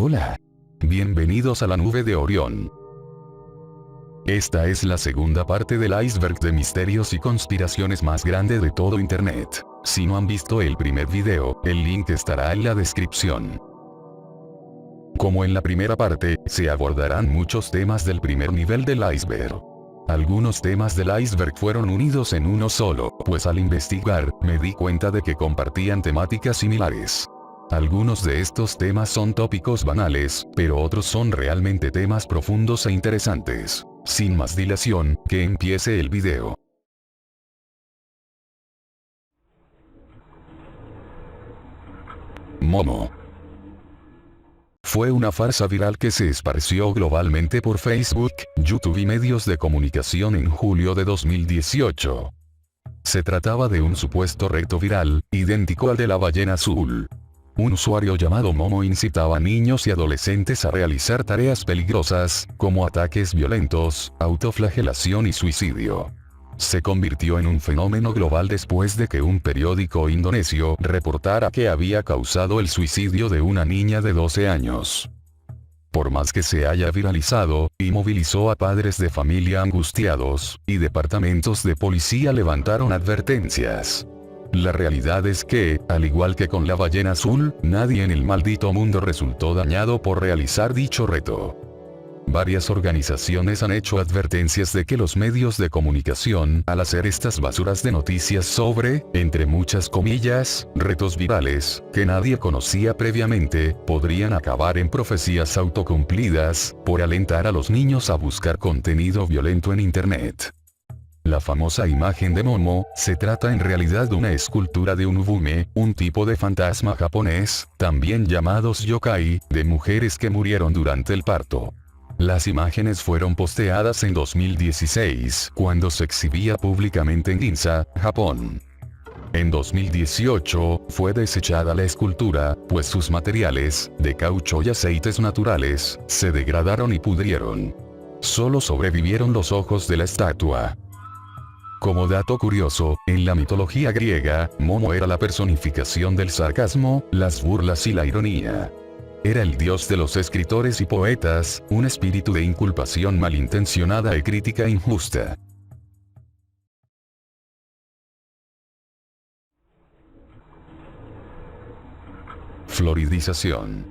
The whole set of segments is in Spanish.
Hola. Bienvenidos a la nube de Orión. Esta es la segunda parte del iceberg de misterios y conspiraciones más grande de todo Internet. Si no han visto el primer video, el link estará en la descripción. Como en la primera parte, se abordarán muchos temas del primer nivel del iceberg. Algunos temas del iceberg fueron unidos en uno solo, pues al investigar, me di cuenta de que compartían temáticas similares. Algunos de estos temas son tópicos banales, pero otros son realmente temas profundos e interesantes. Sin más dilación, que empiece el video. Momo. Fue una farsa viral que se esparció globalmente por Facebook, YouTube y medios de comunicación en julio de 2018. Se trataba de un supuesto reto viral, idéntico al de la ballena azul. Un usuario llamado Momo incitaba a niños y adolescentes a realizar tareas peligrosas, como ataques violentos, autoflagelación y suicidio. Se convirtió en un fenómeno global después de que un periódico indonesio reportara que había causado el suicidio de una niña de 12 años. Por más que se haya viralizado, y movilizó a padres de familia angustiados, y departamentos de policía levantaron advertencias. La realidad es que, al igual que con la ballena azul, nadie en el maldito mundo resultó dañado por realizar dicho reto. Varias organizaciones han hecho advertencias de que los medios de comunicación, al hacer estas basuras de noticias sobre, entre muchas comillas, retos virales, que nadie conocía previamente, podrían acabar en profecías autocumplidas, por alentar a los niños a buscar contenido violento en Internet. La famosa imagen de Momo, se trata en realidad de una escultura de un ubume, un tipo de fantasma japonés, también llamados yokai, de mujeres que murieron durante el parto. Las imágenes fueron posteadas en 2016, cuando se exhibía públicamente en Ginza, Japón. En 2018, fue desechada la escultura, pues sus materiales, de caucho y aceites naturales, se degradaron y pudrieron. Solo sobrevivieron los ojos de la estatua. Como dato curioso, en la mitología griega, Momo era la personificación del sarcasmo, las burlas y la ironía. Era el dios de los escritores y poetas, un espíritu de inculpación malintencionada y crítica injusta. Floridización.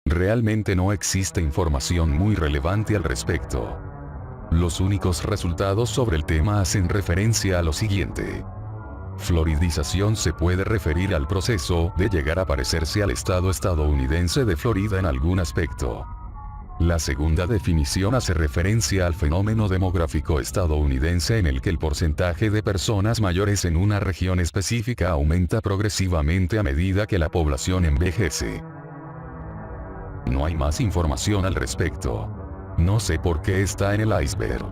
Realmente no existe información muy relevante al respecto. Los únicos resultados sobre el tema hacen referencia a lo siguiente. Floridización se puede referir al proceso de llegar a parecerse al estado estadounidense de Florida en algún aspecto. La segunda definición hace referencia al fenómeno demográfico estadounidense en el que el porcentaje de personas mayores en una región específica aumenta progresivamente a medida que la población envejece. No hay más información al respecto. No sé por qué está en el iceberg.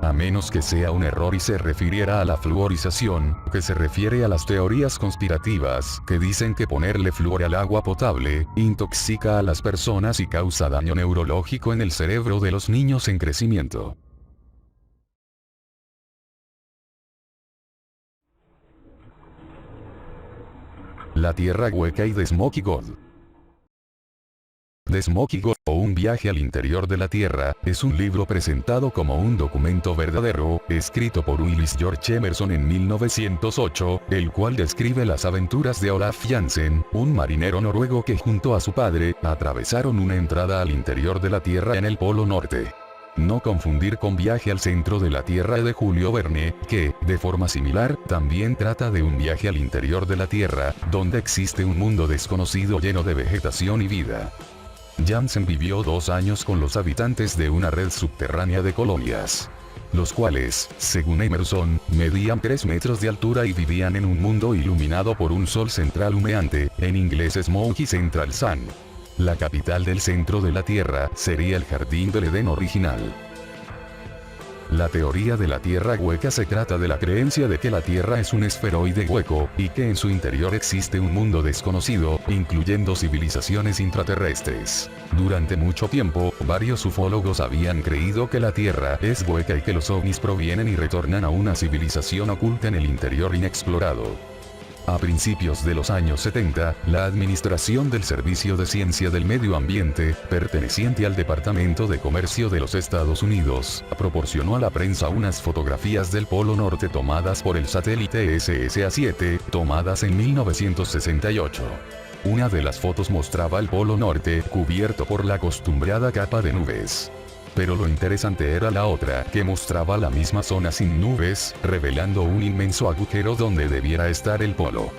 A menos que sea un error y se refiriera a la fluorización, que se refiere a las teorías conspirativas que dicen que ponerle flúor al agua potable, intoxica a las personas y causa daño neurológico en el cerebro de los niños en crecimiento. La Tierra hueca y The Smoky God. The Smoky God, o Un viaje al interior de la Tierra, es un libro presentado como un documento verdadero, escrito por Willis George Emerson en 1908, el cual describe las aventuras de Olaf Jansen, un marinero noruego que junto a su padre, atravesaron una entrada al interior de la Tierra en el Polo Norte. No confundir con Viaje al centro de la Tierra de Julio Verne, que, de forma similar, también trata de un viaje al interior de la Tierra, donde existe un mundo desconocido lleno de vegetación y vida. Jansen vivió 2 años con los habitantes de una red subterránea de colonias, los cuales, según Emerson, medían 3 metros de altura y vivían en un mundo iluminado por un sol central humeante, en inglés Smoky Central Sun. La capital del centro de la Tierra sería el Jardín del Edén original. La teoría de la Tierra hueca se trata de la creencia de que la Tierra es un esferoide hueco, y que en su interior existe un mundo desconocido, incluyendo civilizaciones intraterrestres. Durante mucho tiempo, varios ufólogos habían creído que la Tierra es hueca y que los ovnis provienen y retornan a una civilización oculta en el interior inexplorado. A principios de los años 70, la Administración del Servicio de Ciencia del Medio Ambiente, perteneciente al Departamento de Comercio de los Estados Unidos, proporcionó a la prensa unas fotografías del Polo Norte tomadas por el satélite SSA-7, tomadas en 1968. Una de las fotos mostraba el Polo Norte cubierto por la acostumbrada capa de nubes. Pero lo interesante era la otra, que mostraba la misma zona sin nubes, revelando un inmenso agujero donde debiera estar el polo.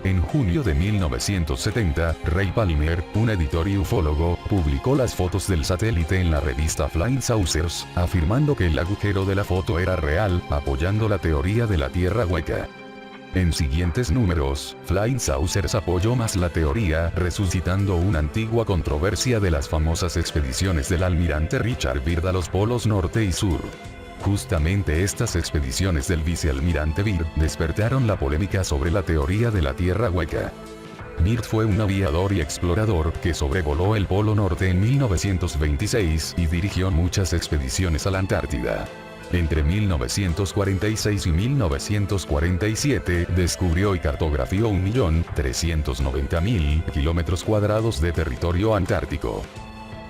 En junio de 1970, Ray Palmer, un editor y ufólogo, publicó las fotos del satélite en la revista Flying Saucers, afirmando que el agujero de la foto era real, apoyando la teoría de la Tierra hueca. En siguientes números, Flying Saucers apoyó más la teoría, resucitando una antigua controversia de las famosas expediciones del almirante Richard Byrd a los polos norte y sur. Justamente estas expediciones del vicealmirante Byrd despertaron la polémica sobre la teoría de la Tierra hueca. Byrd fue un aviador y explorador que sobrevoló el Polo Norte en 1926 y dirigió muchas expediciones a la Antártida. Entre 1946 y 1947 descubrió y cartografió 1.390.000 kilómetros cuadrados de territorio antártico.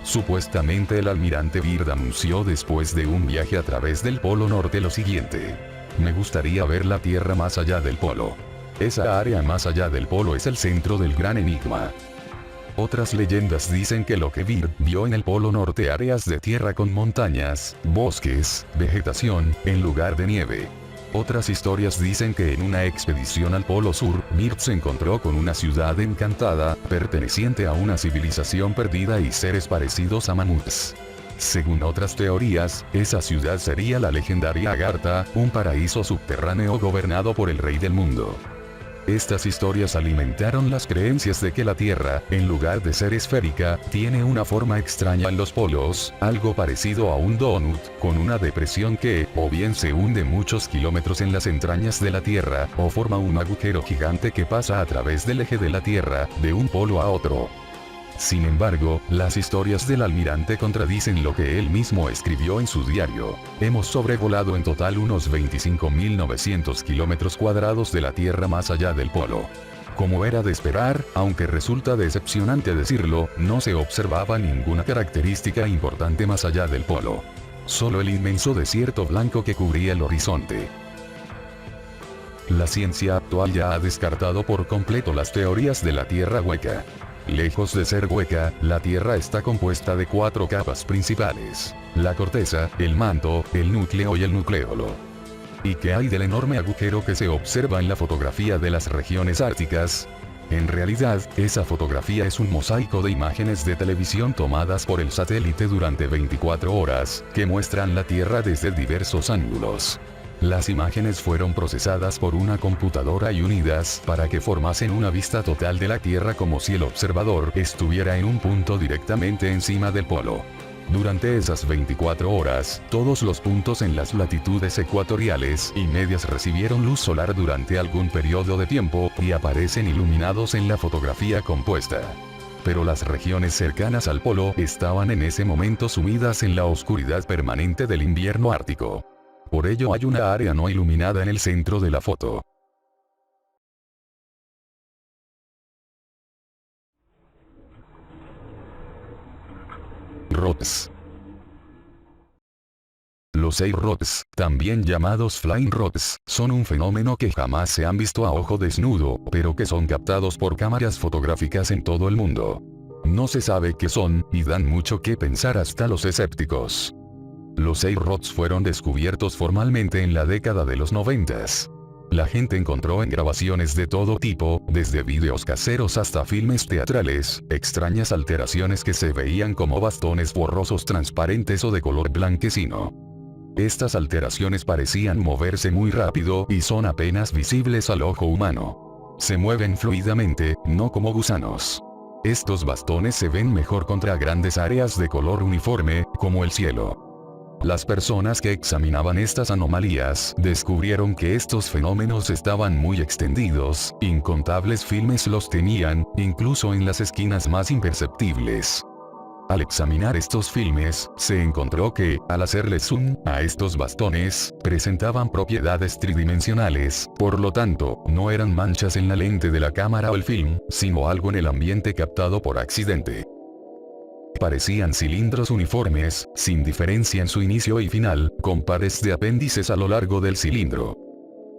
Supuestamente el almirante Byrd anunció después de un viaje a través del Polo Norte lo siguiente: me gustaría ver la Tierra más allá del polo. Esa área más allá del polo es el centro del gran enigma. Otras leyendas dicen que lo que Byrd vio en el Polo Norte áreas de tierra con montañas, bosques, vegetación, en lugar de nieve. Otras historias dicen que en una expedición al Polo Sur, Byrd se encontró con una ciudad encantada, perteneciente a una civilización perdida y seres parecidos a mamuts. Según otras teorías, esa ciudad sería la legendaria Agartha, un paraíso subterráneo gobernado por el rey del mundo. Estas historias alimentaron las creencias de que la Tierra, en lugar de ser esférica, tiene una forma extraña en los polos, algo parecido a un donut, con una depresión que, o bien se hunde muchos kilómetros en las entrañas de la Tierra, o forma un agujero gigante que pasa a través del eje de la Tierra, de un polo a otro. Sin embargo, las historias del almirante contradicen lo que él mismo escribió en su diario. Hemos sobrevolado en total unos 25.900 kilómetros cuadrados de la Tierra más allá del polo. Como era de esperar, aunque resulta decepcionante decirlo, no se observaba ninguna característica importante más allá del polo. Solo el inmenso desierto blanco que cubría el horizonte. La ciencia actual ya ha descartado por completo las teorías de la Tierra hueca. Lejos de ser hueca, la Tierra está compuesta de 4 capas principales: la corteza, el manto, el núcleo y el nucleolo. ¿Y qué hay del enorme agujero que se observa en la fotografía de las regiones árticas? En realidad, esa fotografía es un mosaico de imágenes de televisión tomadas por el satélite durante 24 horas, que muestran la Tierra desde diversos ángulos. Las imágenes fueron procesadas por una computadora y unidas para que formasen una vista total de la Tierra como si el observador estuviera en un punto directamente encima del polo. Durante esas 24 horas, todos los puntos en las latitudes ecuatoriales y medias recibieron luz solar durante algún periodo de tiempo, y aparecen iluminados en la fotografía compuesta. Pero las regiones cercanas al polo estaban en ese momento sumidas en la oscuridad permanente del invierno ártico. Por ello hay una área no iluminada en el centro de la foto. Rods. Los Air Rods, también llamados Flying Rods, son un fenómeno que jamás se han visto a ojo desnudo, pero que son captados por cámaras fotográficas en todo el mundo. No se sabe qué son, y dan mucho que pensar hasta los escépticos. Los Air Rods fueron descubiertos formalmente en la década de los 90. La gente encontró en grabaciones de todo tipo, desde vídeos caseros hasta filmes teatrales, extrañas alteraciones que se veían como bastones borrosos transparentes o de color blanquecino. Estas alteraciones parecían moverse muy rápido y son apenas visibles al ojo humano. Se mueven fluidamente, no como gusanos. Estos bastones se ven mejor contra grandes áreas de color uniforme, como el cielo. Las personas que examinaban estas anomalías descubrieron que estos fenómenos estaban muy extendidos, incontables filmes los tenían, incluso en las esquinas más imperceptibles. Al examinar estos filmes, se encontró que, al hacerle zoom a estos bastones, presentaban propiedades tridimensionales, por lo tanto, no eran manchas en la lente de la cámara o el film, sino algo en el ambiente captado por accidente. Parecían cilindros uniformes, sin diferencia en su inicio y final, con pares de apéndices a lo largo del cilindro.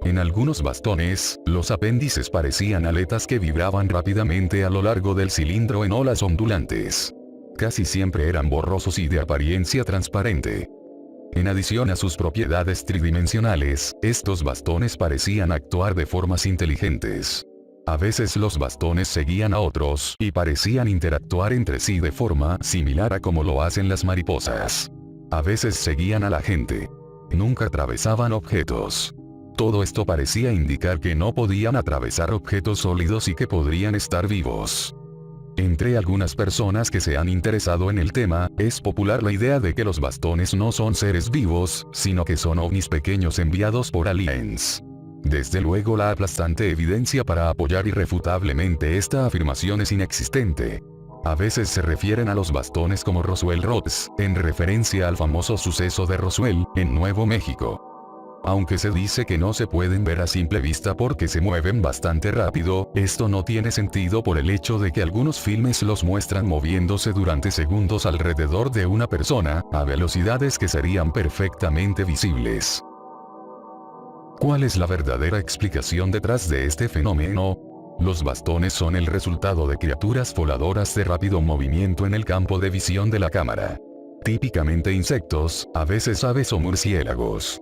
En algunos bastones, los apéndices parecían aletas que vibraban rápidamente a lo largo del cilindro en olas ondulantes. Casi siempre eran borrosos y de apariencia transparente. En adición a sus propiedades tridimensionales, estos bastones parecían actuar de formas inteligentes. A veces los bastones seguían a otros y parecían interactuar entre sí de forma similar a como lo hacen las mariposas. A veces seguían a la gente. Nunca atravesaban objetos. Todo esto parecía indicar que no podían atravesar objetos sólidos y que podrían estar vivos. Entre algunas personas que se han interesado en el tema, es popular la idea de que los bastones no son seres vivos, sino que son ovnis pequeños enviados por aliens. Desde luego la aplastante evidencia para apoyar irrefutablemente esta afirmación es inexistente. A veces se refieren a los bastones como Roswell Rods, en referencia al famoso suceso de Roswell, en Nuevo México. Aunque se dice que no se pueden ver a simple vista porque se mueven bastante rápido, esto no tiene sentido por el hecho de que algunos filmes los muestran moviéndose durante segundos alrededor de una persona, a velocidades que serían perfectamente visibles. ¿Cuál es la verdadera explicación detrás de este fenómeno? Los bastones son el resultado de criaturas voladoras de rápido movimiento en el campo de visión de la cámara. Típicamente insectos, a veces aves o murciélagos.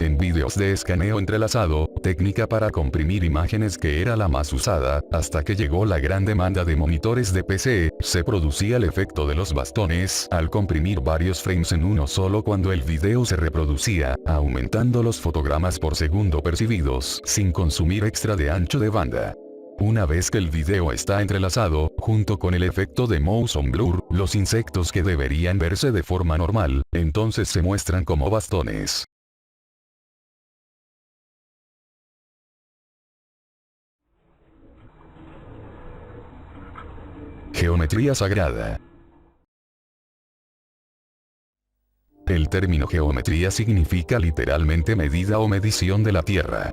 En vídeos de escaneo entrelazado, técnica para comprimir imágenes que era la más usada, hasta que llegó la gran demanda de monitores de PC, se producía el efecto de los bastones al comprimir varios frames en uno solo cuando el video se reproducía, aumentando los fotogramas por segundo percibidos, sin consumir extra de ancho de banda. Una vez que el video está entrelazado, junto con el efecto de motion blur, los insectos que deberían verse de forma normal, entonces se muestran como bastones. Geometría sagrada. El término geometría significa literalmente medida o medición de la Tierra.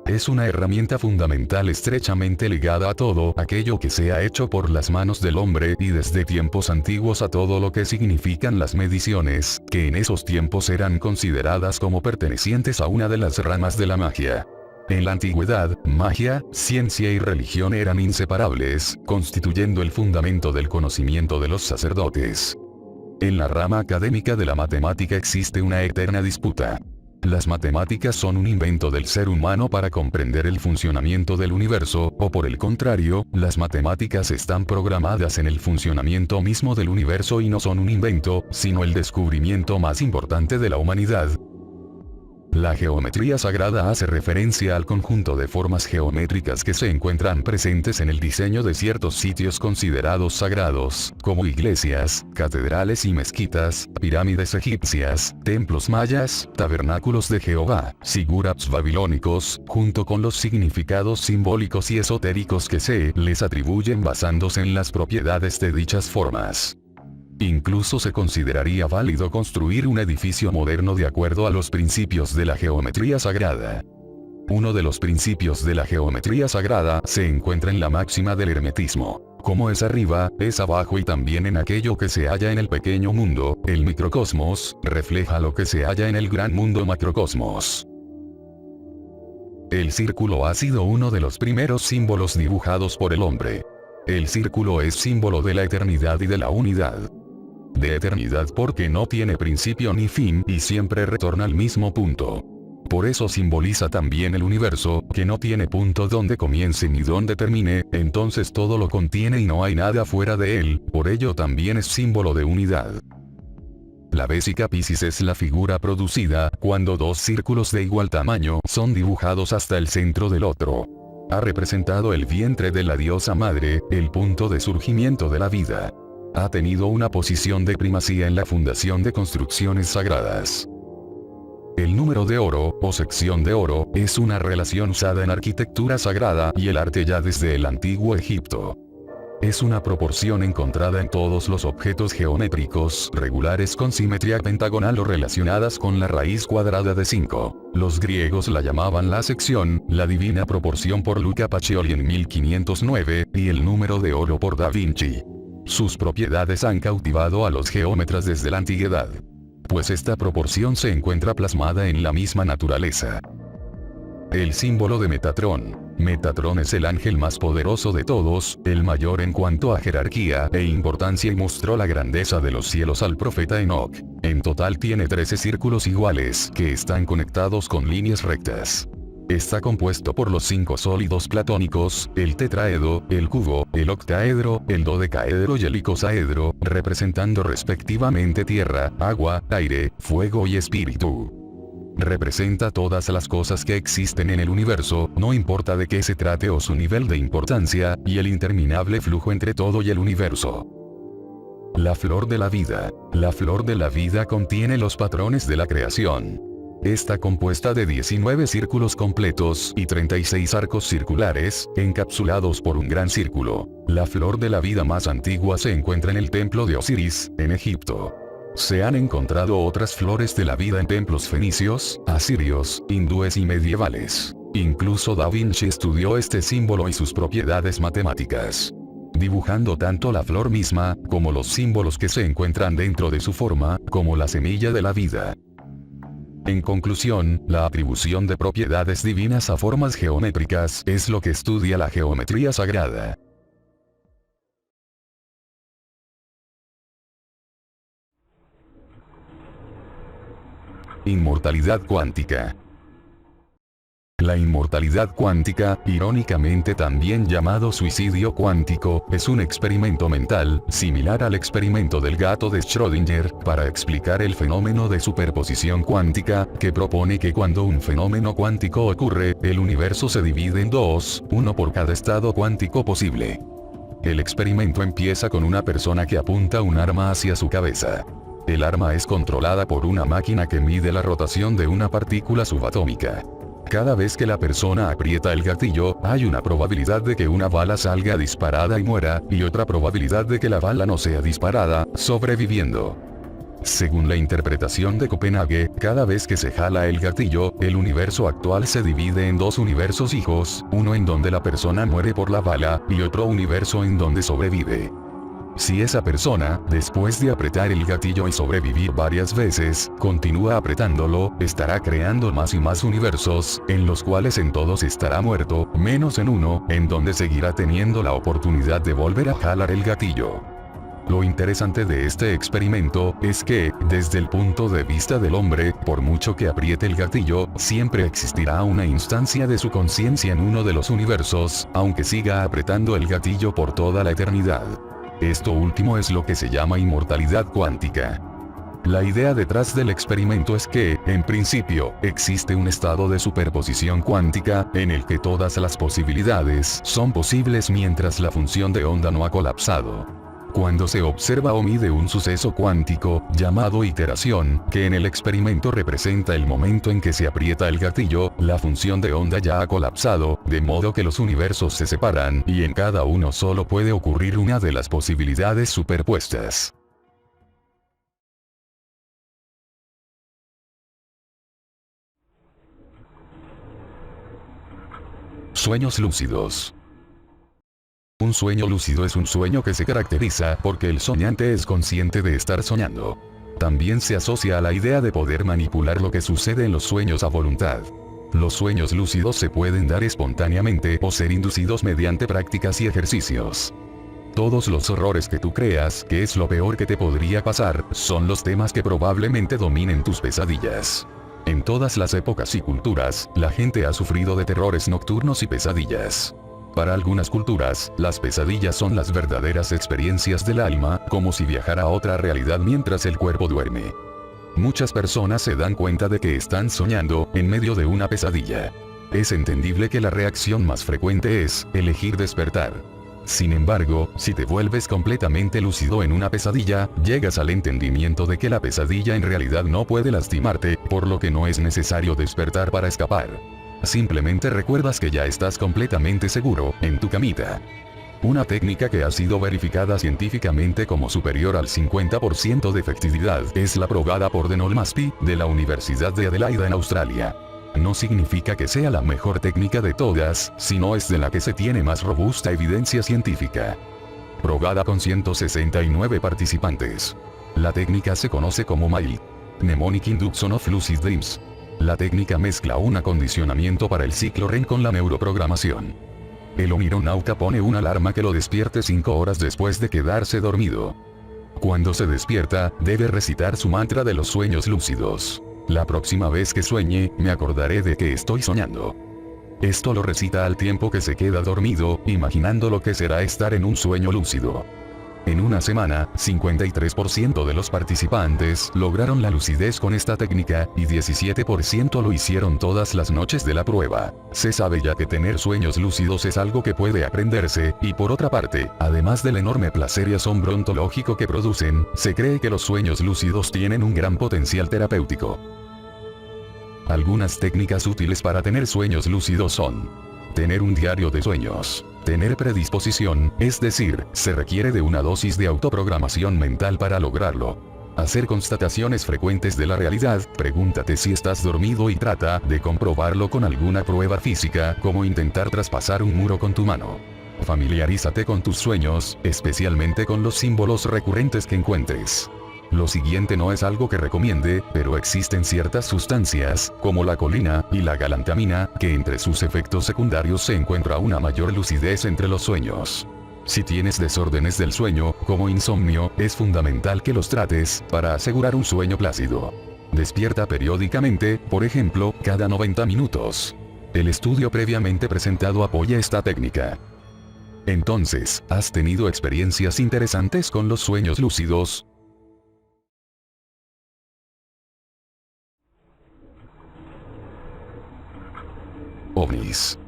Es una herramienta fundamental estrechamente ligada a todo aquello que se ha hecho por las manos del hombre y desde tiempos antiguos a todo lo que significan las mediciones, que en esos tiempos eran consideradas como pertenecientes a una de las ramas de la magia. En la antigüedad, magia, ciencia y religión eran inseparables, constituyendo el fundamento del conocimiento de los sacerdotes. En la rama académica de la matemática existe una eterna disputa. Las matemáticas son un invento del ser humano para comprender el funcionamiento del universo, o por el contrario, las matemáticas están programadas en el funcionamiento mismo del universo y no son un invento, sino el descubrimiento más importante de la humanidad. La geometría sagrada hace referencia al conjunto de formas geométricas que se encuentran presentes en el diseño de ciertos sitios considerados sagrados, como iglesias, catedrales y mezquitas, pirámides egipcias, templos mayas, tabernáculos de Jehová, sigurats babilónicos, junto con los significados simbólicos y esotéricos que se les atribuyen basándose en las propiedades de dichas formas. Incluso se consideraría válido construir un edificio moderno de acuerdo a los principios de la geometría sagrada. Uno de los principios de la geometría sagrada se encuentra en la máxima del hermetismo. Como es arriba, es abajo y también en aquello que se halla en el pequeño mundo, el microcosmos, refleja lo que se halla en el gran mundo macrocosmos. El círculo ha sido uno de los primeros símbolos dibujados por el hombre. El círculo es símbolo de la eternidad y de la unidad. De eternidad porque no tiene principio ni fin y siempre retorna al mismo punto. Por eso simboliza también el universo, que no tiene punto donde comience ni donde termine, entonces todo lo contiene y no hay nada fuera de él, por ello también es símbolo de unidad. La Vesica Piscis es la figura producida cuando dos círculos de igual tamaño son dibujados hasta el centro del otro. Ha representado el vientre de la diosa madre, el punto de surgimiento de la vida. Ha tenido una posición de primacía en la fundación de construcciones sagradas. El número de oro, o sección de oro, es una relación usada en arquitectura sagrada y el arte ya desde el antiguo Egipto. Es una proporción encontrada en todos los objetos geométricos regulares con simetría pentagonal o relacionadas con la raíz cuadrada de 5. Los griegos la llamaban la sección, la divina proporción por Luca Pacioli en 1509, y el número de oro por Da Vinci. Sus propiedades han cautivado a los geómetras desde la antigüedad, pues esta proporción se encuentra plasmada en la misma naturaleza. El símbolo de Metatrón. Metatrón es el ángel más poderoso de todos, el mayor en cuanto a jerarquía e importancia, y mostró la grandeza de los cielos al profeta Enoc. En total tiene 13 círculos iguales que están conectados con líneas rectas. Está compuesto por los 5 sólidos platónicos, el tetraedro, el cubo, el octaedro, el dodecaedro y el icosaedro, representando respectivamente tierra, agua, aire, fuego y espíritu. Representa todas las cosas que existen en el universo, no importa de qué se trate o su nivel de importancia, y el interminable flujo entre todo y el universo. La flor de la vida. La flor de la vida contiene los patrones de la creación. Está compuesta de 19 círculos completos y 36 arcos circulares, encapsulados por un gran círculo. La flor de la vida más antigua se encuentra en el templo de Osiris, en Egipto. Se han encontrado otras flores de la vida en templos fenicios, asirios, hindúes y medievales. Incluso Da Vinci estudió este símbolo y sus propiedades matemáticas, dibujando tanto la flor misma, como los símbolos que se encuentran dentro de su forma, como la semilla de la vida. En conclusión, la atribución de propiedades divinas a formas geométricas es lo que estudia la geometría sagrada. Inmortalidad cuántica. La inmortalidad cuántica, irónicamente también llamado suicidio cuántico, es un experimento mental, similar al experimento del gato de Schrödinger, para explicar el fenómeno de superposición cuántica, que propone que cuando un fenómeno cuántico ocurre, el universo se divide en dos, uno por cada estado cuántico posible. El experimento empieza con una persona que apunta un arma hacia su cabeza. El arma es controlada por una máquina que mide la rotación de una partícula subatómica. Cada vez que la persona aprieta el gatillo, hay una probabilidad de que una bala salga disparada y muera, y otra probabilidad de que la bala no sea disparada, sobreviviendo. Según la interpretación de Copenhague, cada vez que se jala el gatillo, el universo actual se divide en dos universos hijos, uno en donde la persona muere por la bala, y otro universo en donde sobrevive. Si esa persona, después de apretar el gatillo y sobrevivir varias veces, continúa apretándolo, estará creando más y más universos, en los cuales en todos estará muerto, menos en uno, en donde seguirá teniendo la oportunidad de volver a jalar el gatillo. Lo interesante de este experimento es que, desde el punto de vista del hombre, por mucho que apriete el gatillo, siempre existirá una instancia de su conciencia en uno de los universos, aunque siga apretando el gatillo por toda la eternidad. Esto último es lo que se llama inmortalidad cuántica. La idea detrás del experimento es que, en principio, existe un estado de superposición cuántica, en el que todas las posibilidades son posibles mientras la función de onda no ha colapsado. Cuando se observa o mide un suceso cuántico, llamado iteración, que en el experimento representa el momento en que se aprieta el gatillo, la función de onda ya ha colapsado, de modo que los universos se separan, y en cada uno solo puede ocurrir una de las posibilidades superpuestas. Sueños lúcidos. Un sueño lúcido es un sueño que se caracteriza porque el soñante es consciente de estar soñando. También se asocia a la idea de poder manipular lo que sucede en los sueños a voluntad. Los sueños lúcidos se pueden dar espontáneamente o ser inducidos mediante prácticas y ejercicios. Todos los horrores que tú creas que es lo peor que te podría pasar, son los temas que probablemente dominen tus pesadillas. En todas las épocas y culturas, la gente ha sufrido de terrores nocturnos y pesadillas. Para algunas culturas, las pesadillas son las verdaderas experiencias del alma, como si viajara a otra realidad mientras el cuerpo duerme. Muchas personas se dan cuenta de que están soñando, en medio de una pesadilla. Es entendible que la reacción más frecuente es elegir despertar. Sin embargo, si te vuelves completamente lúcido en una pesadilla, llegas al entendimiento de que la pesadilla en realidad no puede lastimarte, por lo que no es necesario despertar para escapar. Simplemente recuerdas que ya estás completamente seguro, en tu camita. Una técnica que ha sido verificada científicamente como superior al 50% de efectividad es la probada por Denol Maspi, de la Universidad de Adelaida en Australia. No significa que sea la mejor técnica de todas, sino es de la que se tiene más robusta evidencia científica. Probada con 169 participantes. La técnica se conoce como Mild Mnemonic Induction of Lucid Dreams. La técnica mezcla un acondicionamiento para el ciclo REM con la neuroprogramación. El omironauta pone una alarma que lo despierte 5 horas después de quedarse dormido. Cuando se despierta, debe recitar su mantra de los sueños lúcidos. La próxima vez que sueñe, me acordaré de que estoy soñando. Esto lo recita al tiempo que se queda dormido, imaginando lo que será estar en un sueño lúcido. En una semana, 53% de los participantes lograron la lucidez con esta técnica, y 17% lo hicieron todas las noches de la prueba. Se sabe ya que tener sueños lúcidos es algo que puede aprenderse, y por otra parte, además del enorme placer y asombro ontológico que producen, se cree que los sueños lúcidos tienen un gran potencial terapéutico. Algunas técnicas útiles para tener sueños lúcidos son: tener un diario de sueños. Tener predisposición, es decir, se requiere de una dosis de autoprogramación mental para lograrlo. Hacer constataciones frecuentes de la realidad, pregúntate si estás dormido y trata de comprobarlo con alguna prueba física, como intentar traspasar un muro con tu mano. Familiarízate con tus sueños, especialmente con los símbolos recurrentes que encuentres. Lo siguiente no es algo que recomiende, pero existen ciertas sustancias, como la colina y la galantamina, que entre sus efectos secundarios se encuentra una mayor lucidez entre los sueños. Si tienes desórdenes del sueño, como insomnio, es fundamental que los trates, para asegurar un sueño plácido. Despierta periódicamente, por ejemplo, cada 90 minutos. El estudio previamente presentado apoya esta técnica. Entonces, ¿has tenido experiencias interesantes con los sueños lúcidos? OVNIs.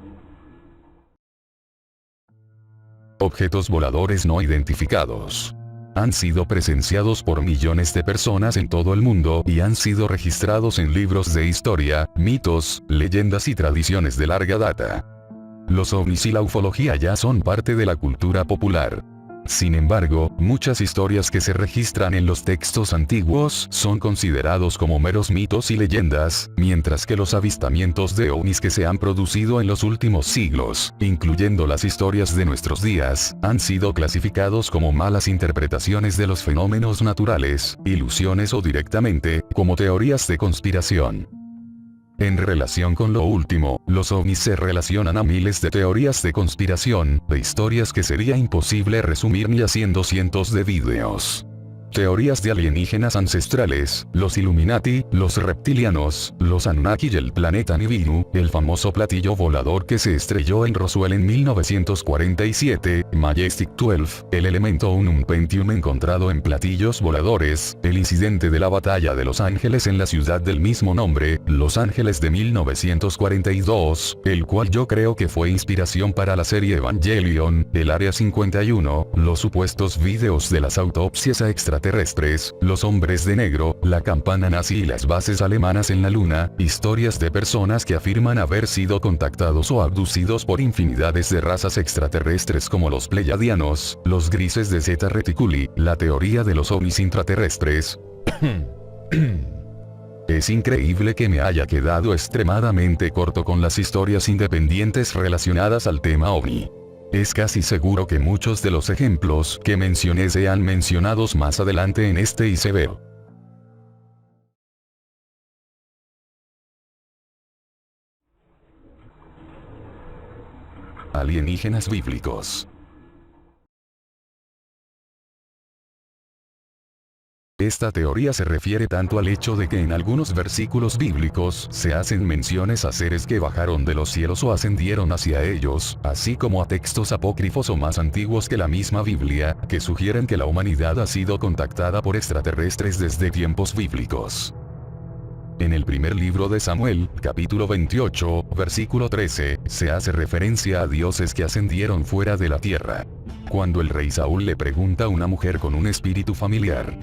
Objetos voladores no identificados. Han sido presenciados por millones de personas en todo el mundo y han sido registrados en libros de historia, mitos, leyendas y tradiciones de larga data. Los ovnis y la ufología ya son parte de la cultura popular. Sin embargo, muchas historias que se registran en los textos antiguos son considerados como meros mitos y leyendas, mientras que los avistamientos de ovnis que se han producido en los últimos siglos, incluyendo las historias de nuestros días, han sido clasificados como malas interpretaciones de los fenómenos naturales, ilusiones o directamente, como teorías de conspiración. En relación con lo último, los ovnis se relacionan a miles de teorías de conspiración, de historias que sería imposible resumir ni haciendo cientos de vídeos. Teorías de alienígenas ancestrales, los Illuminati, los reptilianos, los Anunnaki y el planeta Nibiru, el famoso platillo volador que se estrelló en Roswell en 1947, Majestic 12, el elemento Unum Pentium encontrado en platillos voladores, el incidente de la batalla de Los Ángeles en la ciudad del mismo nombre, Los Ángeles de 1942, el cual yo creo que fue inspiración para la serie Evangelion, el Área 51, los supuestos videos de las autopsias a extraterrestres, los hombres de negro, la campana nazi y las bases alemanas en la luna, historias de personas que afirman haber sido contactados o abducidos por infinidades de razas extraterrestres como los pleyadianos, los grises de Zeta Reticuli, la teoría de los ovnis intraterrestres. Es increíble que me haya quedado extremadamente corto con las historias independientes relacionadas al tema ovni. Es casi seguro que muchos de los ejemplos que mencioné sean mencionados más adelante en este ICB. Alienígenas bíblicos. Esta teoría se refiere tanto al hecho de que en algunos versículos bíblicos se hacen menciones a seres que bajaron de los cielos o ascendieron hacia ellos, así como a textos apócrifos o más antiguos que la misma Biblia, que sugieren que la humanidad ha sido contactada por extraterrestres desde tiempos bíblicos. En el primer libro de Samuel, capítulo 28, versículo 13, se hace referencia a dioses que ascendieron fuera de la tierra. Cuando el rey Saúl le pregunta a una mujer con un espíritu familiar.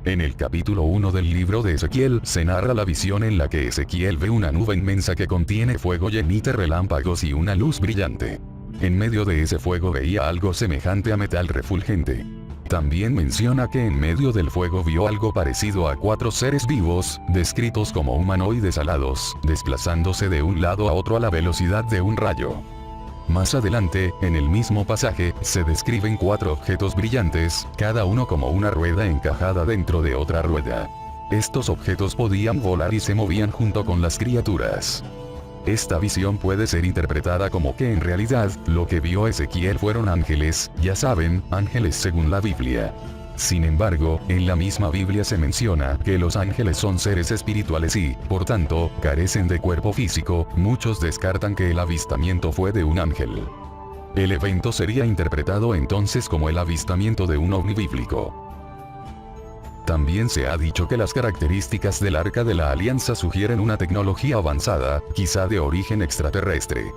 En el capítulo 1 del libro de Ezequiel se narra la visión en la que Ezequiel ve una nube inmensa que contiene fuego y emite relámpagos y una luz brillante. En medio de ese fuego veía algo semejante a metal refulgente. También menciona que en medio del fuego vio algo parecido a 4 seres vivos, descritos como humanoides alados, desplazándose de un lado a otro a la velocidad de un rayo. Más adelante, en el mismo pasaje, se describen 4 objetos brillantes, cada uno como una rueda encajada dentro de otra rueda. Estos objetos podían volar y se movían junto con las criaturas. Esta visión puede ser interpretada como que en realidad, lo que vio Ezequiel fueron ángeles, ya saben, ángeles según la Biblia. Sin embargo, en la misma Biblia se menciona que los ángeles son seres espirituales y, por tanto, carecen de cuerpo físico. Muchos descartan que el avistamiento fue de un ángel. El evento sería interpretado entonces como el avistamiento de un ovni bíblico. También se ha dicho que las características del Arca de la Alianza sugieren una tecnología avanzada, quizá de origen extraterrestre.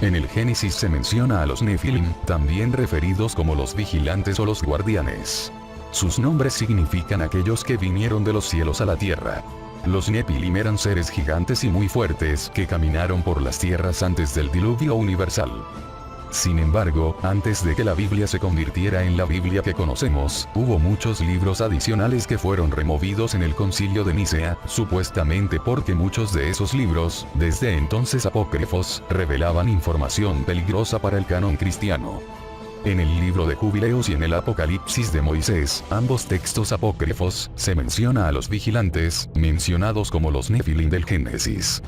En el Génesis se menciona a los Nefilim, también referidos como los vigilantes o los guardianes. Sus nombres significan aquellos que vinieron de los cielos a la tierra. Los Nefilim eran seres gigantes y muy fuertes que caminaron por las tierras antes del diluvio universal. Sin embargo, antes de que la Biblia se convirtiera en la Biblia que conocemos, hubo muchos libros adicionales que fueron removidos en el Concilio de Nicea, supuestamente porque muchos de esos libros, desde entonces apócrifos, revelaban información peligrosa para el canon cristiano. En el libro de Jubileos y en el Apocalipsis de Moisés, ambos textos apócrifos, se menciona a los vigilantes, mencionados como los Nefilim del Génesis.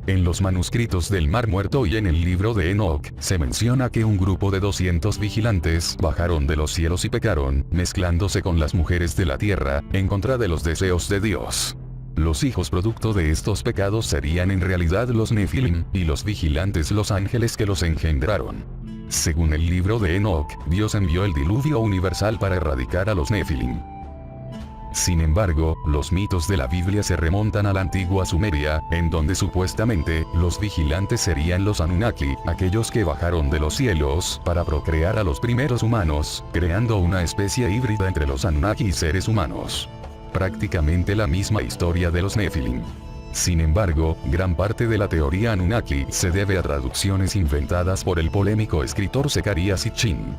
En los manuscritos del Mar Muerto y en el libro de Enoch, se menciona que un grupo de 200 vigilantes bajaron de los cielos y pecaron, mezclándose con las mujeres de la tierra, en contra de los deseos de Dios. Los hijos producto de estos pecados serían en realidad los Nefilim, y los vigilantes los ángeles que los engendraron. Según el libro de Enoch, Dios envió el diluvio universal para erradicar a los Nefilim. Sin embargo, los mitos de la Biblia se remontan a la antigua Sumeria, en donde supuestamente, los vigilantes serían los Anunnaki, aquellos que bajaron de los cielos, para procrear a los primeros humanos, creando una especie híbrida entre los Anunnaki y seres humanos. Prácticamente la misma historia de los Nefilim. Sin embargo, gran parte de la teoría Anunnaki se debe a traducciones inventadas por el polémico escritor Zecarías Sitchin.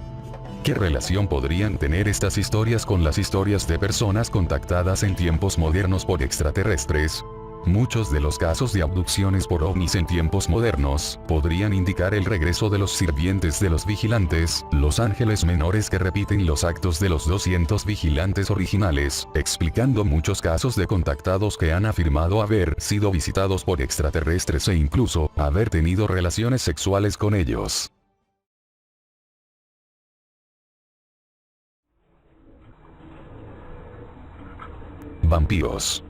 ¿Qué relación podrían tener estas historias con las historias de personas contactadas en tiempos modernos por extraterrestres? Muchos de los casos de abducciones por ovnis en tiempos modernos podrían indicar el regreso de los sirvientes de los vigilantes, los ángeles menores que repiten los actos de los 200 vigilantes originales, explicando muchos casos de contactados que han afirmado haber sido visitados por extraterrestres e incluso haber tenido relaciones sexuales con ellos. Vampiros.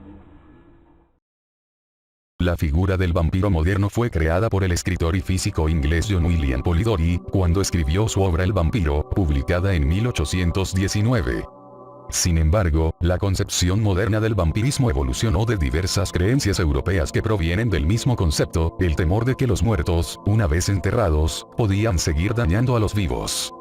La figura del vampiro moderno fue creada por el escritor y físico inglés John William Polidori, cuando escribió su obra El vampiro, publicada en 1819. Sin embargo, la concepción moderna del vampirismo evolucionó de diversas creencias europeas que provienen del mismo concepto, el temor de que los muertos, una vez enterrados, podían seguir dañando a los vivos.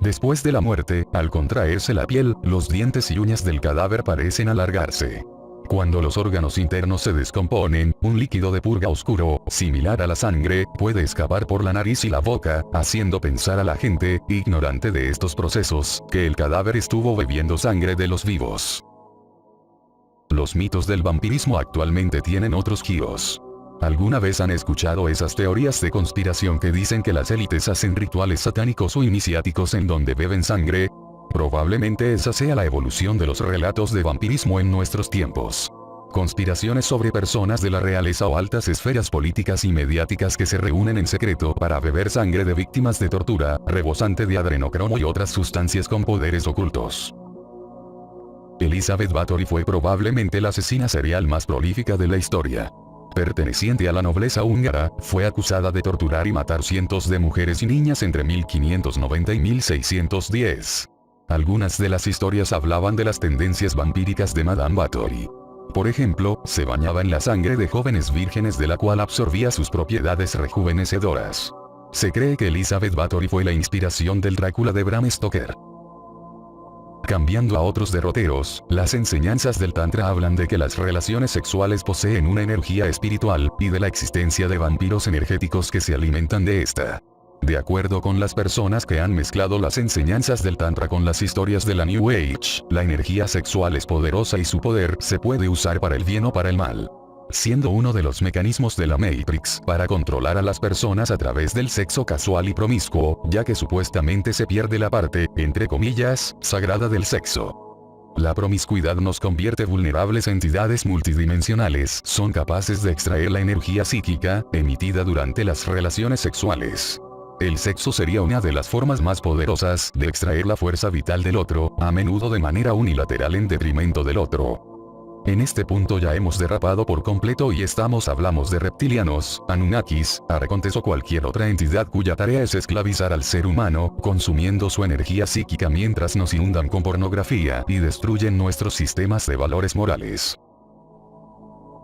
Después de la muerte, al contraerse la piel, los dientes y uñas del cadáver parecen alargarse. Cuando los órganos internos se descomponen, un líquido de purga oscuro, similar a la sangre, puede escapar por la nariz y la boca, haciendo pensar a la gente, ignorante de estos procesos, que el cadáver estuvo bebiendo sangre de los vivos. Los mitos del vampirismo actualmente tienen otros giros. ¿Alguna vez han escuchado esas teorías de conspiración que dicen que las élites hacen rituales satánicos o iniciáticos en donde beben sangre? Probablemente esa sea la evolución de los relatos de vampirismo en nuestros tiempos. Conspiraciones sobre personas de la realeza o altas esferas políticas y mediáticas que se reúnen en secreto para beber sangre de víctimas de tortura, rebosante de adrenocromo y otras sustancias con poderes ocultos. Elizabeth Bathory fue probablemente la asesina serial más prolífica de la historia. Perteneciente a la nobleza húngara, fue acusada de torturar y matar cientos de mujeres y niñas entre 1590 y 1610. Algunas de las historias hablaban de las tendencias vampíricas de Madame Bathory. Por ejemplo, se bañaba en la sangre de jóvenes vírgenes de la cual absorbía sus propiedades rejuvenecedoras. Se cree que Elizabeth Bathory fue la inspiración del Drácula de Bram Stoker. Cambiando a otros derroteros, las enseñanzas del Tantra hablan de que las relaciones sexuales poseen una energía espiritual, y de la existencia de vampiros energéticos que se alimentan de esta. De acuerdo con las personas que han mezclado las enseñanzas del Tantra con las historias de la New Age, la energía sexual es poderosa y su poder se puede usar para el bien o para el mal, siendo uno de los mecanismos de la Matrix para controlar a las personas a través del sexo casual y promiscuo, ya que supuestamente se pierde la parte, entre comillas, sagrada del sexo. La promiscuidad nos convierte vulnerables a entidades multidimensionales, son capaces de extraer la energía psíquica, emitida durante las relaciones sexuales. El sexo sería una de las formas más poderosas de extraer la fuerza vital del otro, a menudo de manera unilateral en detrimento del otro. En este punto ya hemos derrapado por completo y hablamos de reptilianos, Anunnakis, arcontes o cualquier otra entidad cuya tarea es esclavizar al ser humano, consumiendo su energía psíquica mientras nos inundan con pornografía y destruyen nuestros sistemas de valores morales.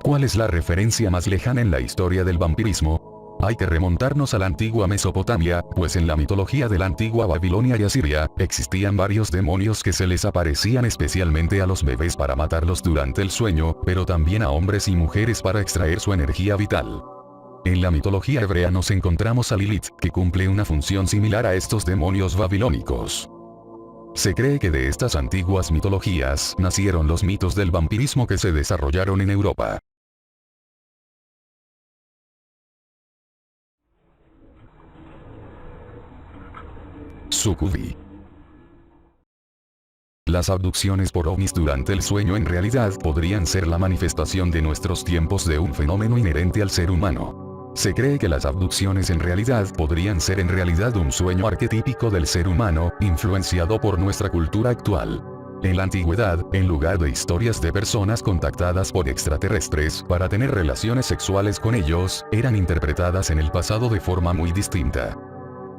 ¿Cuál es la referencia más lejana en la historia del vampirismo? Hay que remontarnos a la antigua Mesopotamia, pues en la mitología de la antigua Babilonia y Asiria, existían varios demonios que se les aparecían especialmente a los bebés para matarlos durante el sueño, pero también a hombres y mujeres para extraer su energía vital. En la mitología hebrea nos encontramos a Lilith, que cumple una función similar a estos demonios babilónicos. Se cree que de estas antiguas mitologías nacieron los mitos del vampirismo que se desarrollaron en Europa. Sucubi. Las abducciones por ovnis durante el sueño en realidad podrían ser la manifestación de nuestros tiempos de un fenómeno inherente al ser humano. Se cree que las abducciones en realidad podrían ser en realidad un sueño arquetípico del ser humano, influenciado por nuestra cultura actual. En la antigüedad, en lugar de historias de personas contactadas por extraterrestres para tener relaciones sexuales con ellos, eran interpretadas en el pasado de forma muy distinta.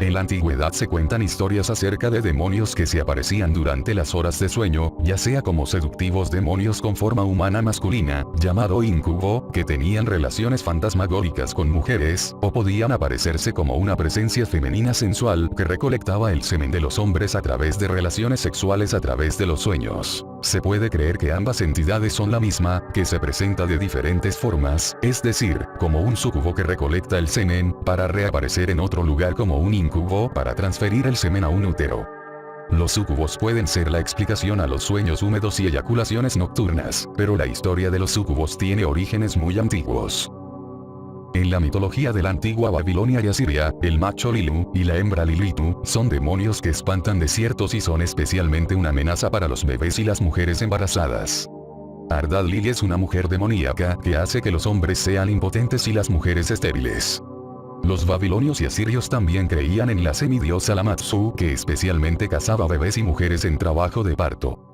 En la antigüedad se cuentan historias acerca de demonios que se aparecían durante las horas de sueño, ya sea como seductivos demonios con forma humana masculina, llamado incubo, que tenían relaciones fantasmagóricas con mujeres, o podían aparecerse como una presencia femenina sensual que recolectaba el semen de los hombres a través de relaciones sexuales a través de los sueños. Se puede creer que ambas entidades son la misma, que se presenta de diferentes formas, es decir, como un súcubo que recolecta el semen, para reaparecer en otro lugar como un incubo para transferir el semen a un útero. Los súcubos pueden ser la explicación a los sueños húmedos y eyaculaciones nocturnas, pero la historia de los súcubos tiene orígenes muy antiguos. En la mitología de la antigua Babilonia y Asiria, el macho Lilu y la hembra Lilitu son demonios que espantan desiertos y son especialmente una amenaza para los bebés y las mujeres embarazadas. Ardad Lili es una mujer demoníaca que hace que los hombres sean impotentes y las mujeres estériles. Los babilonios y asirios también creían en la semidiosa Lamatsu, que especialmente cazaba bebés y mujeres en trabajo de parto.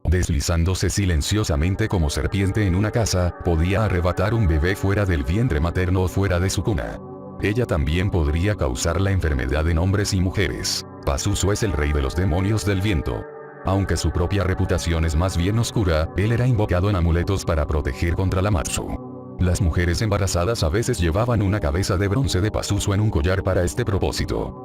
Deslizándose silenciosamente como serpiente en una casa, podía arrebatar un bebé fuera del vientre materno o fuera de su cuna. Ella también podría causar la enfermedad en hombres y mujeres. Pazuzu es el rey de los demonios del viento. Aunque su propia reputación es más bien oscura, él era invocado en amuletos para proteger contra la Matsu. Las mujeres embarazadas a veces llevaban una cabeza de bronce de Pazuzu en un collar para este propósito.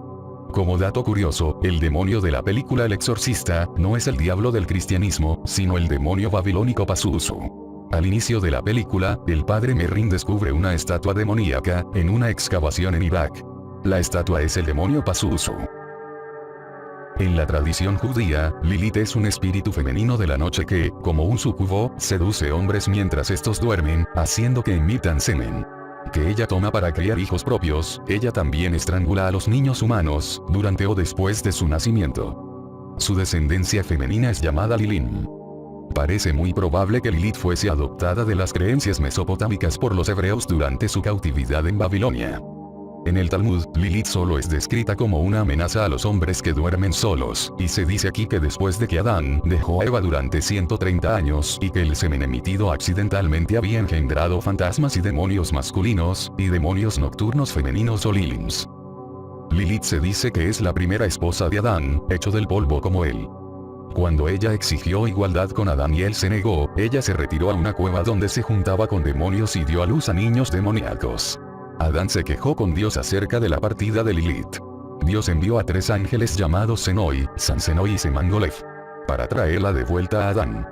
Como dato curioso, el demonio de la película El Exorcista no es el diablo del cristianismo, sino el demonio babilónico Pazuzu. Al inicio de la película, el padre Merrin descubre una estatua demoníaca en una excavación en Irak. La estatua es el demonio Pazuzu. En la tradición judía, Lilith es un espíritu femenino de la noche que, como un súcubo, seduce hombres mientras estos duermen, haciendo que emitan semen que ella toma para criar hijos propios. Ella también estrangula a los niños humanos, durante o después de su nacimiento. Su descendencia femenina es llamada Lilin. Parece muy probable que Lilith fuese adoptada de las creencias mesopotámicas por los hebreos durante su cautividad en Babilonia. En el Talmud, Lilith solo es descrita como una amenaza a los hombres que duermen solos, y se dice aquí que después de que Adán dejó a Eva durante 130 años y que el semen emitido accidentalmente había engendrado fantasmas y demonios masculinos, y demonios nocturnos femeninos o Lilims. Lilith se dice que es la primera esposa de Adán, hecho del polvo como él. Cuando ella exigió igualdad con Adán y él se negó, ella se retiró a una cueva donde se juntaba con demonios y dio a luz a niños demoníacos. Adán se quejó con Dios acerca de la partida de Lilith. Dios envió a 3 ángeles llamados Senoi, Sansenoi y Semangolef para traerla de vuelta a Adán.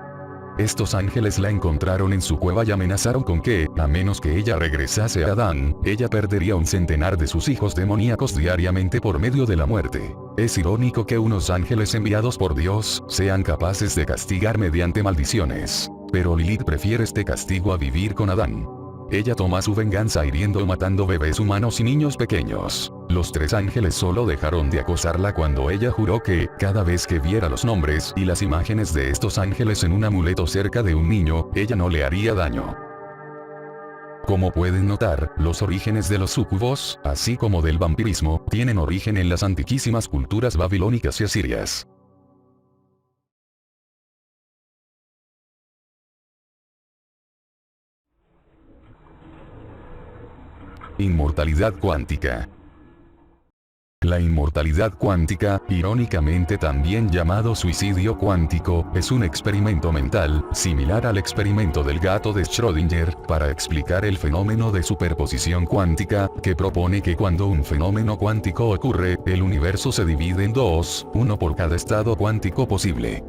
Estos ángeles la encontraron en su cueva y amenazaron con que, a menos que ella regresase a Adán, ella perdería un centenar de sus hijos demoníacos diariamente por medio de la muerte. Es irónico que unos ángeles enviados por Dios sean capaces de castigar mediante maldiciones. Pero Lilith prefiere este castigo a vivir con Adán. Ella toma su venganza hiriendo o matando bebés humanos y niños pequeños. Los 3 ángeles solo dejaron de acosarla cuando ella juró que, cada vez que viera los nombres y las imágenes de estos ángeles en un amuleto cerca de un niño, ella no le haría daño. Como pueden notar, los orígenes de los súcubos, así como del vampirismo, tienen origen en las antiquísimas culturas babilónicas y asirias. Inmortalidad cuántica. La inmortalidad cuántica, irónicamente también llamado suicidio cuántico, es un experimento mental, similar al experimento del gato de Schrödinger, para explicar el fenómeno de superposición cuántica, que propone que cuando un fenómeno cuántico ocurre, el universo se divide en 2, uno por cada estado cuántico posible.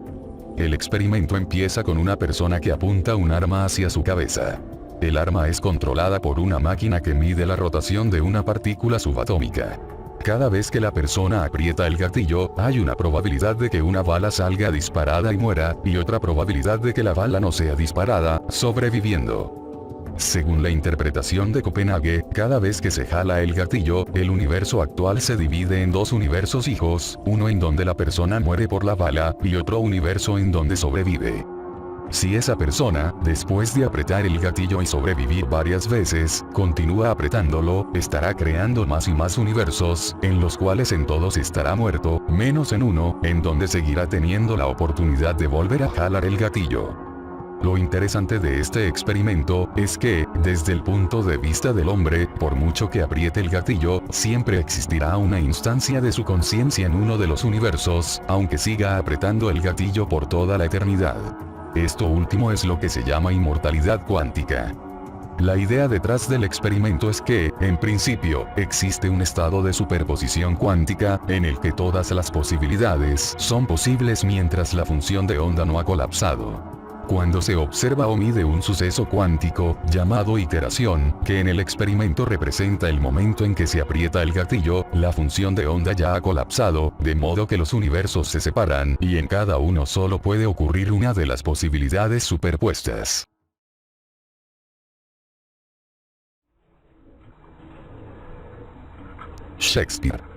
El experimento empieza con una persona que apunta un arma hacia su cabeza. El arma es controlada por una máquina que mide la rotación de una partícula subatómica. Cada vez que la persona aprieta el gatillo, hay una probabilidad de que una bala salga disparada y muera, y otra probabilidad de que la bala no sea disparada, sobreviviendo. Según la interpretación de Copenhague, cada vez que se jala el gatillo, el universo actual se divide en 2 universos hijos, uno en donde la persona muere por la bala, y otro universo en donde sobrevive. Si esa persona, después de apretar el gatillo y sobrevivir varias veces, continúa apretándolo, estará creando más y más universos, en los cuales en todos estará muerto, menos en uno, en donde seguirá teniendo la oportunidad de volver a jalar el gatillo. Lo interesante de este experimento, es que, desde el punto de vista del hombre, por mucho que apriete el gatillo, siempre existirá una instancia de su conciencia en uno de los universos, aunque siga apretando el gatillo por toda la eternidad. Esto último es lo que se llama inmortalidad cuántica. La idea detrás del experimento es que, en principio, existe un estado de superposición cuántica, en el que todas las posibilidades son posibles mientras la función de onda no ha colapsado. Cuando se observa o mide un suceso cuántico, llamado iteración, que en el experimento representa el momento en que se aprieta el gatillo, la función de onda ya ha colapsado, de modo que los universos se separan, y en cada uno solo puede ocurrir una de las posibilidades superpuestas. Shakespeare.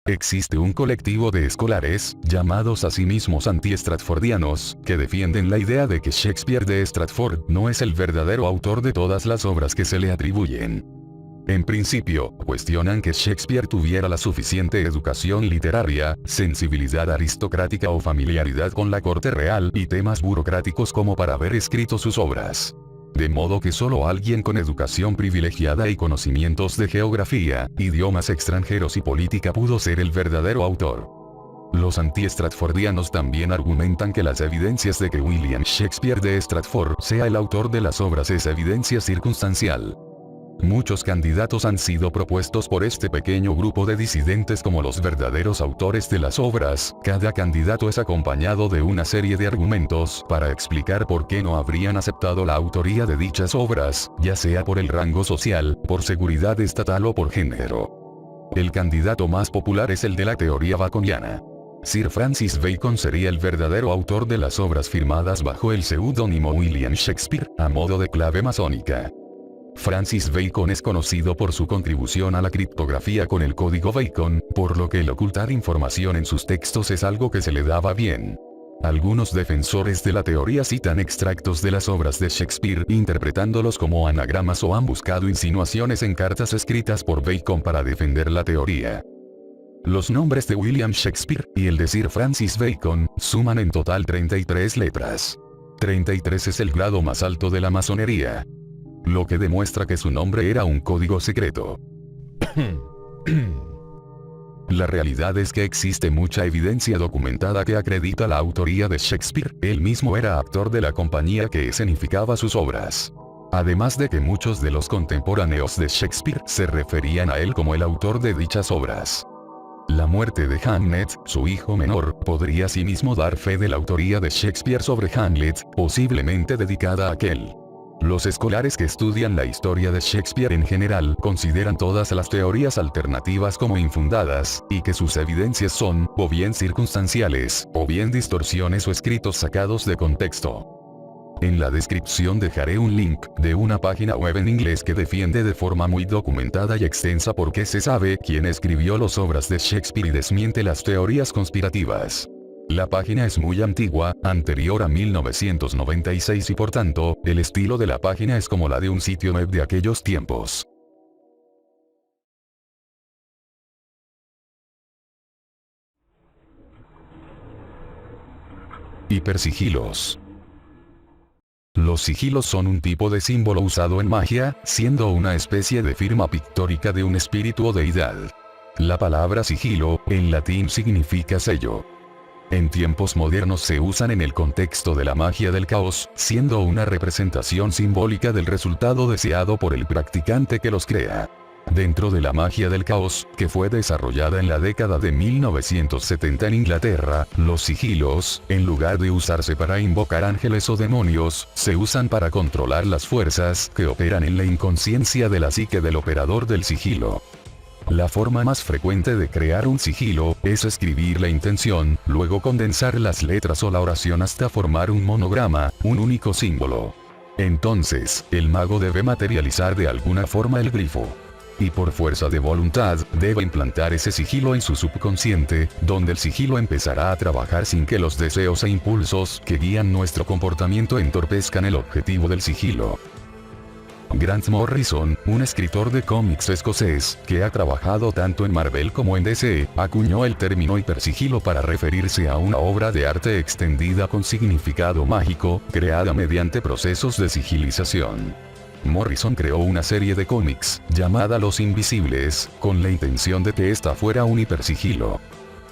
Existe un colectivo de escolares, llamados a sí mismos anti-stratfordianos, que defienden la idea de que Shakespeare de Stratford no es el verdadero autor de todas las obras que se le atribuyen. En principio, cuestionan que Shakespeare tuviera la suficiente educación literaria, sensibilidad aristocrática o familiaridad con la corte real y temas burocráticos como para haber escrito sus obras. De modo que solo alguien con educación privilegiada y conocimientos de geografía, idiomas extranjeros y política pudo ser el verdadero autor. Los anti-stratfordianos también argumentan que las evidencias de que William Shakespeare de Stratford sea el autor de las obras es evidencia circunstancial. Muchos candidatos han sido propuestos por este pequeño grupo de disidentes como los verdaderos autores de las obras. Cada candidato es acompañado de una serie de argumentos para explicar por qué no habrían aceptado la autoría de dichas obras, ya sea por el rango social, por seguridad estatal o por género. El candidato más popular es el de la teoría baconiana. Sir Francis Bacon sería el verdadero autor de las obras firmadas bajo el seudónimo William Shakespeare, a modo de clave masónica. Francis Bacon es conocido por su contribución a la criptografía con el código Bacon, por lo que el ocultar información en sus textos es algo que se le daba bien. Algunos defensores de la teoría citan extractos de las obras de Shakespeare interpretándolos como anagramas o han buscado insinuaciones en cartas escritas por Bacon para defender la teoría. Los nombres de William Shakespeare y el de Sir Francis Bacon suman en total 33 letras. 33 es el grado más alto de la masonería, lo que demuestra que su nombre era un código secreto. La realidad es que existe mucha evidencia documentada que acredita la autoría de Shakespeare. Él mismo era actor de la compañía que escenificaba sus obras. Además de que muchos de los contemporáneos de Shakespeare se referían a él como el autor de dichas obras. La muerte de Hamlet, su hijo menor, podría asimismo dar fe de la autoría de Shakespeare sobre Hamlet, posiblemente dedicada a aquel. Los escolares que estudian la historia de Shakespeare en general consideran todas las teorías alternativas como infundadas, y que sus evidencias son, o bien circunstanciales, o bien distorsiones o escritos sacados de contexto. En la descripción dejaré un link de una página web en inglés que defiende de forma muy documentada y extensa por qué se sabe quién escribió las obras de Shakespeare y desmiente las teorías conspirativas. La página es muy antigua, anterior a 1996 y por tanto, el estilo de la página es como la de un sitio web de aquellos tiempos. Hipersigilos. Los sigilos son un tipo de símbolo usado en magia, siendo una especie de firma pictórica de un espíritu o deidad. La palabra sigilo, en latín significa sello. En tiempos modernos se usan en el contexto de la magia del caos, siendo una representación simbólica del resultado deseado por el practicante que los crea. Dentro de la magia del caos, que fue desarrollada en la década de 1970 en Inglaterra, los sigilos, en lugar de usarse para invocar ángeles o demonios, se usan para controlar las fuerzas que operan en la inconsciencia de la psique del operador del sigilo. La forma más frecuente de crear un sigilo es escribir la intención, luego condensar las letras o la oración hasta formar un monograma, un único símbolo. Entonces, el mago debe materializar de alguna forma el grifo. Y por fuerza de voluntad, debe implantar ese sigilo en su subconsciente, donde el sigilo empezará a trabajar sin que los deseos e impulsos que guían nuestro comportamiento entorpezcan el objetivo del sigilo. Grant Morrison, un escritor de cómics escocés, que ha trabajado tanto en Marvel como en DC, acuñó el término hipersigilo para referirse a una obra de arte extendida con significado mágico, creada mediante procesos de sigilización. Morrison creó una serie de cómics, llamada Los Invisibles, con la intención de que esta fuera un hipersigilo.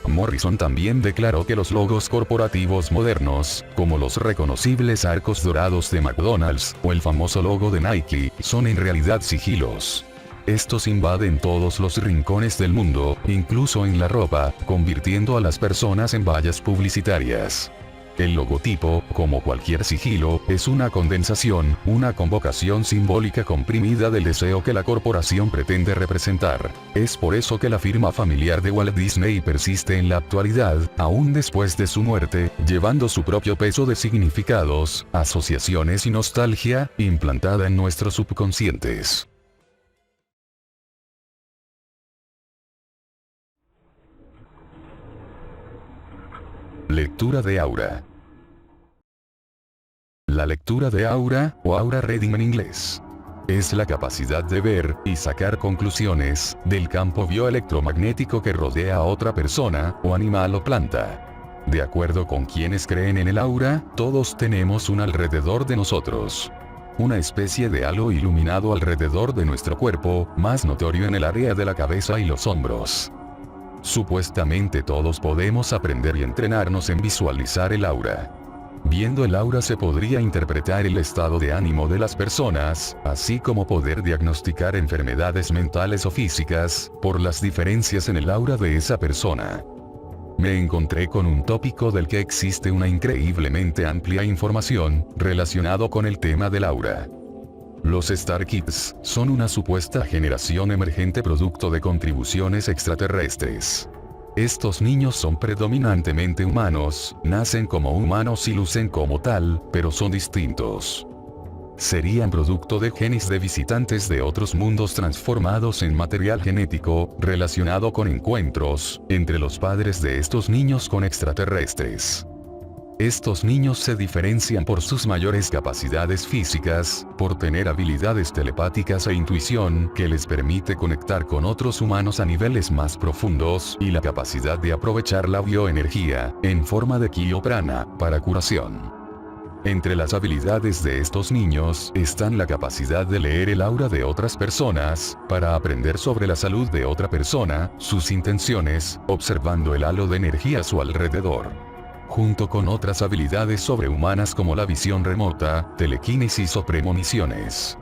Morrison también declaró que los logos corporativos modernos, como los reconocibles arcos dorados de McDonald's, o el famoso logo de Nike, son en realidad sigilos. Estos invaden todos los rincones del mundo, incluso en la ropa, convirtiendo a las personas en vallas publicitarias. El logotipo, como cualquier sigilo, es una condensación, una convocación simbólica comprimida del deseo que la corporación pretende representar. Es por eso que la firma familiar de Walt Disney persiste en la actualidad, aún después de su muerte, llevando su propio peso de significados, asociaciones y nostalgia, implantada en nuestros subconscientes. Lectura de aura. La lectura de aura, o aura reading en inglés, es la capacidad de ver y sacar conclusiones del campo bioelectromagnético que rodea a otra persona, o animal o planta. De acuerdo con quienes creen en el aura, todos tenemos un alrededor de nosotros. Una especie de halo iluminado alrededor de nuestro cuerpo, más notorio en el área de la cabeza y los hombros. Supuestamente todos podemos aprender y entrenarnos en visualizar el aura. Viendo el aura se podría interpretar el estado de ánimo de las personas, así como poder diagnosticar enfermedades mentales o físicas, por las diferencias en el aura de esa persona. Me encontré con un tópico del que existe una increíblemente amplia información, relacionado con el tema del aura. Los Star Kids son una supuesta generación emergente producto de contribuciones extraterrestres. Estos niños son predominantemente humanos, nacen como humanos y lucen como tal, pero son distintos. Serían producto de genes de visitantes de otros mundos transformados en material genético, relacionado con encuentros entre los padres de estos niños con extraterrestres. Estos niños se diferencian por sus mayores capacidades físicas, por tener habilidades telepáticas e intuición que les permite conectar con otros humanos a niveles más profundos, y la capacidad de aprovechar la bioenergía, en forma de ki o prana, para curación. Entre las habilidades de estos niños están la capacidad de leer el aura de otras personas, para aprender sobre la salud de otra persona, sus intenciones, observando el halo de energía a su alrededor, junto con otras habilidades sobrehumanas como la visión remota, telequinesis o premoniciones.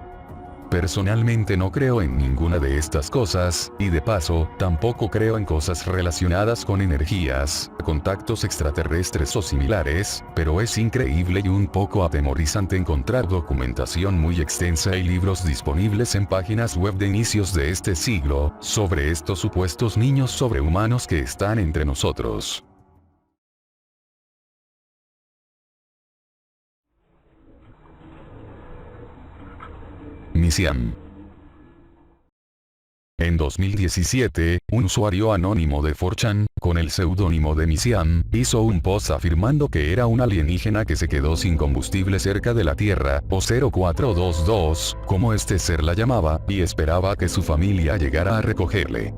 Personalmente no creo en ninguna de estas cosas, y de paso, tampoco creo en cosas relacionadas con energías, contactos extraterrestres o similares, pero es increíble y un poco atemorizante encontrar documentación muy extensa y libros disponibles en páginas web de inicios de este siglo, sobre estos supuestos niños sobrehumanos que están entre nosotros. Misiam. En 2017, un usuario anónimo de 4chan, con el seudónimo de Misiam, hizo un post afirmando que era un alienígena que se quedó sin combustible cerca de la Tierra, o 0422, como este ser la llamaba, y esperaba que su familia llegara a recogerle.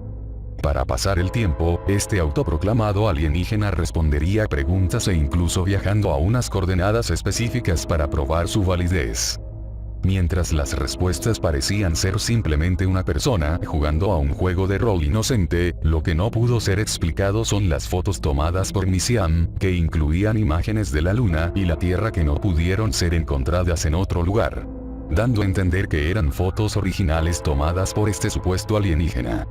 Para pasar el tiempo, este autoproclamado alienígena respondería preguntas e incluso viajando a unas coordenadas específicas para probar su validez. Mientras las respuestas parecían ser simplemente una persona jugando a un juego de rol inocente, lo que no pudo ser explicado son las fotos tomadas por Misiam, que incluían imágenes de la Luna y la Tierra que no pudieron ser encontradas en otro lugar, dando a entender que eran fotos originales tomadas por este supuesto alienígena.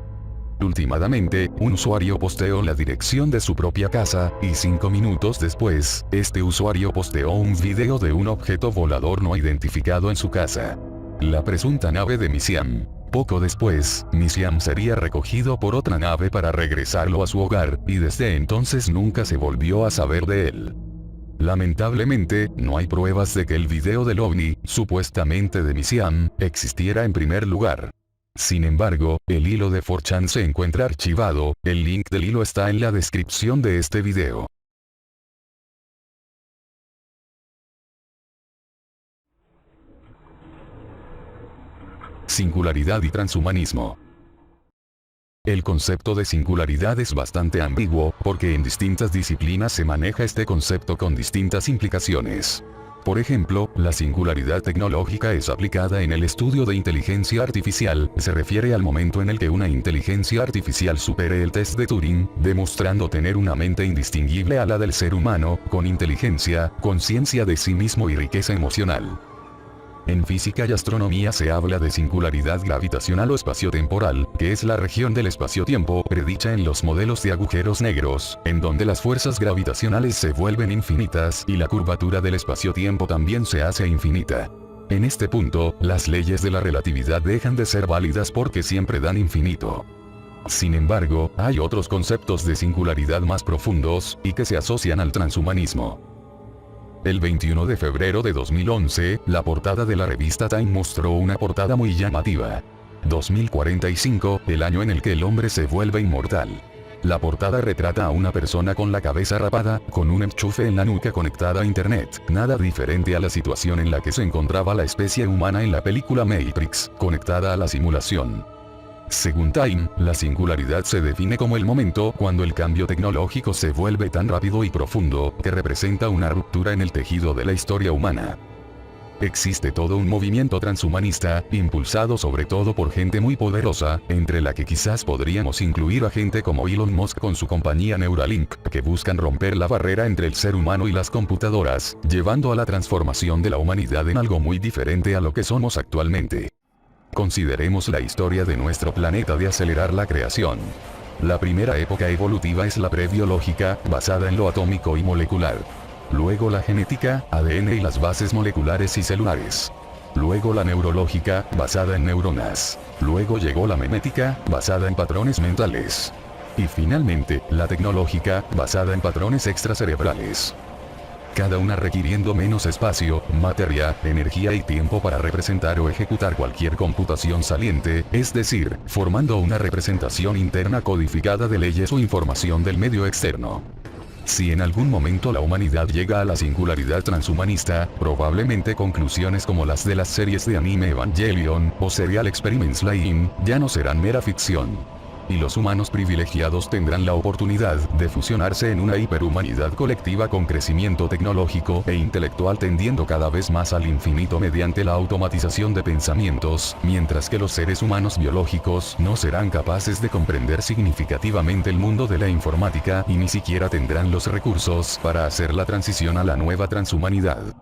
Últimamente, un usuario posteó la dirección de su propia casa, y 5 minutos después, este usuario posteó un video de un objeto volador no identificado en su casa. La presunta nave de Misiam. Poco después, Misiam sería recogido por otra nave para regresarlo a su hogar, y desde entonces nunca se volvió a saber de él. Lamentablemente, no hay pruebas de que el video del ovni, supuestamente de Misiam, existiera en primer lugar. Sin embargo, el hilo de 4chan se encuentra archivado, el link del hilo está en la descripción de este video. Singularidad y transhumanismo. El concepto de singularidad es bastante ambiguo, porque en distintas disciplinas se maneja este concepto con distintas implicaciones. Por ejemplo, la singularidad tecnológica es aplicada en el estudio de inteligencia artificial, se refiere al momento en el que una inteligencia artificial supere el test de Turing, demostrando tener una mente indistinguible a la del ser humano, con inteligencia, conciencia de sí mismo y riqueza emocional. En física y astronomía se habla de singularidad gravitacional o espaciotemporal, que es la región del espacio-tiempo predicha en los modelos de agujeros negros, en donde las fuerzas gravitacionales se vuelven infinitas y la curvatura del espacio-tiempo también se hace infinita. En este punto, las leyes de la relatividad dejan de ser válidas porque siempre dan infinito. Sin embargo, hay otros conceptos de singularidad más profundos, y que se asocian al transhumanismo. El 21 de febrero de 2011, la portada de la revista Time mostró una portada muy llamativa. 2045, el año en el que el hombre se vuelve inmortal. La portada retrata a una persona con la cabeza rapada, con un enchufe en la nuca conectada a internet, nada diferente a la situación en la que se encontraba la especie humana en la película Matrix, conectada a la simulación. Según Time, la singularidad se define como el momento cuando el cambio tecnológico se vuelve tan rápido y profundo, que representa una ruptura en el tejido de la historia humana. Existe todo un movimiento transhumanista, impulsado sobre todo por gente muy poderosa, entre la que quizás podríamos incluir a gente como Elon Musk con su compañía Neuralink, que buscan romper la barrera entre el ser humano y las computadoras, llevando a la transformación de la humanidad en algo muy diferente a lo que somos actualmente. Consideremos la historia de nuestro planeta de acelerar la creación. La primera época evolutiva es la prebiológica, basada en lo atómico y molecular. Luego la genética, ADN y las bases moleculares y celulares. Luego la neurológica, basada en neuronas. Luego llegó la memética, basada en patrones mentales. Y finalmente, la tecnológica, basada en patrones extracerebrales. Cada una requiriendo menos espacio, materia, energía y tiempo para representar o ejecutar cualquier computación saliente, es decir, formando una representación interna codificada de leyes o información del medio externo. Si en algún momento la humanidad llega a la singularidad transhumanista, probablemente conclusiones como las de las series de anime Evangelion o Serial Experiments Lain ya no serán mera ficción. Y los humanos privilegiados tendrán la oportunidad de fusionarse en una hiperhumanidad colectiva con crecimiento tecnológico e intelectual tendiendo cada vez más al infinito mediante la automatización de pensamientos, mientras que los seres humanos biológicos no serán capaces de comprender significativamente el mundo de la informática y ni siquiera tendrán los recursos para hacer la transición a la nueva transhumanidad.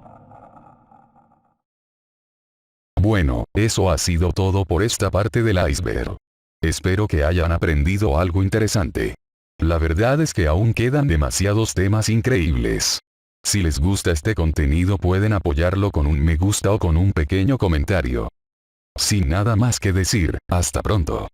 Bueno, eso ha sido todo por esta parte del iceberg. Espero que hayan aprendido algo interesante. La verdad es que aún quedan demasiados temas increíbles. Si les gusta este contenido pueden apoyarlo con un me gusta o con un pequeño comentario. Sin nada más que decir, hasta pronto.